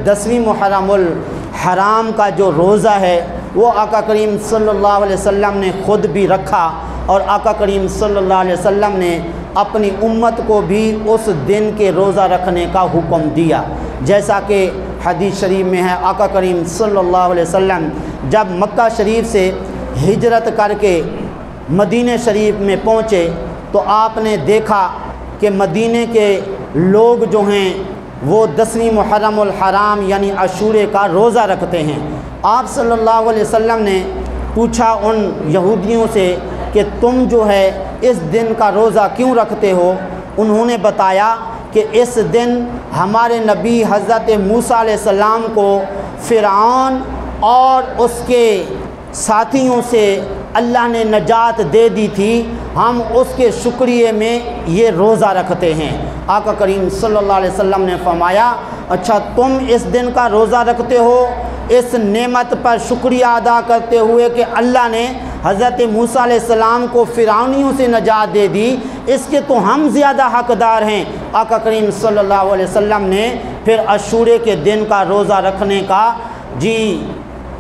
10ویں محرم الحرام کا جو روزہ ہے وہ آقا کریم صلی اللہ علیہ وسلم نے خود بھی رکھا، اور آقا کریم صلی اللہ علیہ وسلم نے اپنی امت کو بھی اس دن کے روزہ رکھنے کا حکم دیا، جیسا کہ حدیث شریف میں ہے۔ آقا کریم صلی اللہ علیہ وسلم جب مکہ شریف سے ہجرت کر کے مدینہ شریف میں پہنچے تو آپ نے دیکھا کہ مدینہ کے لوگ جو ہیں وہ 10ویں محرم الحرام یعنی عاشورے کا روزہ رکھتے ہیں۔ آپ صلی اللہ علیہ وسلم نے پوچھا ان یہودیوں سے کہ تم جو ہے اس دن کا روزہ کیوں رکھتے ہو؟ انہوں نے بتایا کہ اس دن ہمارے نبی حضرت موسیٰ علیہ السلام کو فرعون اور اس کے ساتھیوں سے اللہ نے نجات دے دی تھی، ہم اس کے شکریہ میں یہ روزہ رکھتے ہیں۔ آقا کریم صلی اللہ علیہ وسلم نے فرمایا اچھا تم اس دن کا روزہ رکھتے ہو اس نعمت پر شکریہ ادا کرتے ہوئے کہ اللہ نے حضرت موسیٰ علیہ السلام کو فرعونیوں سے نجات دے دی، اس کے تو ہم زیادہ حقدار ہیں۔ آقا کریم صلی اللہ علیہ وسلم نے پھر عاشورے کے دن کا روزہ رکھنے کا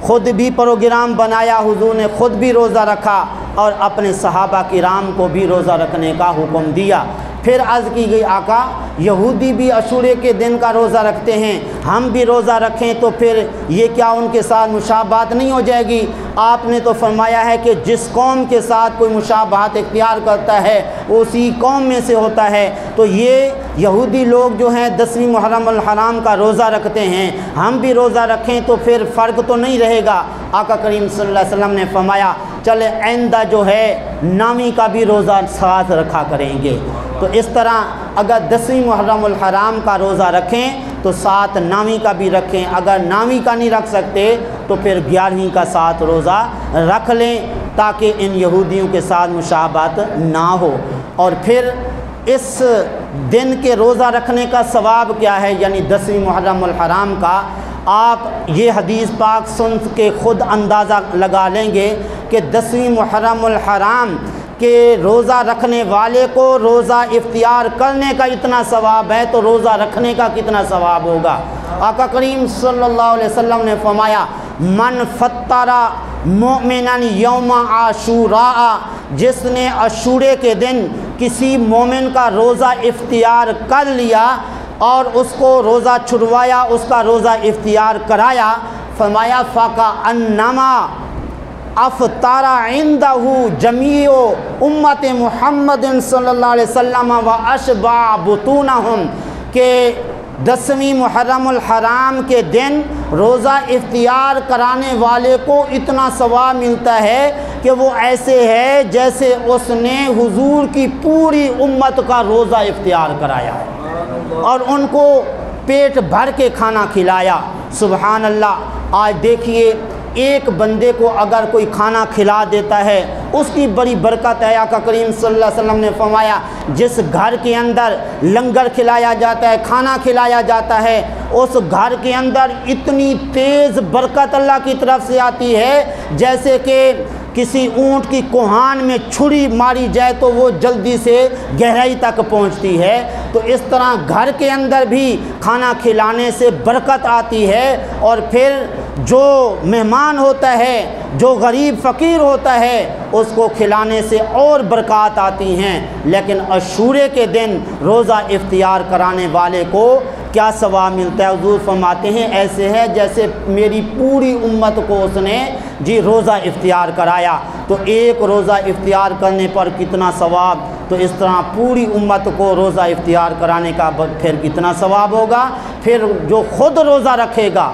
خود بھی پروگرام بنایا، حضور نے خود بھی روزہ رکھا اور اپنے صحابہ کرام کو بھی روزہ رکھنے کا حکم دیا۔ پھر عرض کی گئی آقا یہودی بھی عاشورے کے دن کا روزہ رکھتے ہیں، ہم بھی روزہ رکھیں تو پھر یہ کیا ان کے ساتھ مشابہت نہیں ہو جائے گی؟ آپ نے تو فرمایا ہے کہ جس قوم کے ساتھ کوئی مشابہت اختیار کرتا ہے وہ اسی قوم میں سے ہوتا ہے، تو یہ یہودی لوگ جو ہیں 10ویں محرم الحرام کا روزہ رکھتے ہیں، ہم بھی روزہ رکھیں تو پھر فرق تو نہیں رہے گا۔ آقا کریم صلی اللہ علیہ وسلم نے فرمایا چلے آئندہ جو ہے 9ویں کا بھی روزہ ساتھ رکھا کریں گے۔ تو اس طرح اگر 10ویں محرم الحرام کا روزہ رکھیں تو ساتھ 9ویں کا بھی رکھیں، اگر 9ویں کا نہیں رکھ سکتے تو پھر 11ویں کا ساتھ روزہ رکھ لیں تاکہ ان یہودیوں کے ساتھ مشابہت نہ ہو۔ اور پھر اس دن کے روزہ رکھنے کا ثواب کیا ہے، یعنی 10ویں محرم الحرام کا آپ یہ حدیث پاک سن کے خود اندازہ لگا لیں گے کہ 10ویں محرم الحرام کہ روزہ رکھنے والے کو روزہ اختیار کرنے کا اتنا ثواب ہے تو روزہ رکھنے کا کتنا ثواب ہوگا۔ آقا کریم صلی اللہ علیہ وسلم نے فرمایا من فطر مؤمنا یوم عاشورا، جس نے عاشورے کے دن کسی مومن کا روزہ اختیار کر لیا اور اس کو روزہ چھڑوایا، اس کا روزہ اختیار کرایا، فرمایا فَكَأَنَّمَا افطار عندہ جمیع امت محمد صلی اللہ علیہ وسلم واشبع بطونہم، کہ 10ویں محرم الحرام کے دن روزہ اختیار کرانے والے کو اتنا ثواب ملتا ہے کہ وہ ایسے ہے جیسے اس نے حضور کی پوری امت کا روزہ اختیار کرایا ہے اور ان کو پیٹ بھر کے کھانا کھلایا۔ سبحان اللہ! آج دیکھیے ایک بندے کو اگر کوئی کھانا کھلا دیتا ہے اس کی بڑی برکت ہے۔ آقا کریم صلی اللہ علیہ وسلم نے فرمایا جس گھر کے اندر لنگر کھلایا جاتا ہے، کھانا کھلایا جاتا ہے، اس گھر کے اندر اتنی تیز برکت اللہ کی طرف سے آتی ہے جیسے کہ کسی اونٹ کی کوہان میں چھری ماری جائے تو وہ جلدی سے گہرائی تک پہنچتی ہے۔ تو اس طرح گھر کے اندر بھی کھانا کھلانے سے برکت آتی ہے، اور پھر جو مہمان ہوتا ہے، جو غریب فقیر ہوتا ہے، اس کو کھلانے سے اور برکات آتی ہیں۔ لیکن عاشورے کے دن روزہ اختیار کرانے والے کو کیا ثواب ملتا ہے؟ حضور فرماتے ہیں ایسے ہے جیسے میری پوری امت کو اس نے روزہ اختیار کرایا۔ تو ایک روزہ اختیار کرنے پر کتنا ثواب، تو اس طرح پوری امت کو روزہ اختیار کرانے کا پھر کتنا ثواب ہوگا۔ پھر جو خود روزہ رکھے گا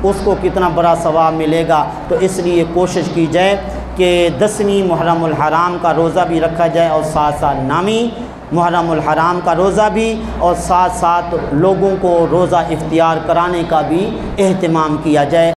اس کو کتنا بڑا ثواب ملے گا۔ تو اس لیے کوشش کی جائے کہ 10ویں محرم الحرام کا روزہ بھی رکھا جائے اور ساتھ ساتھ 9ویں محرم الحرام کا روزہ بھی، اور ساتھ ساتھ لوگوں کو روزہ اختیار کرانے کا بھی اہتمام کیا جائے۔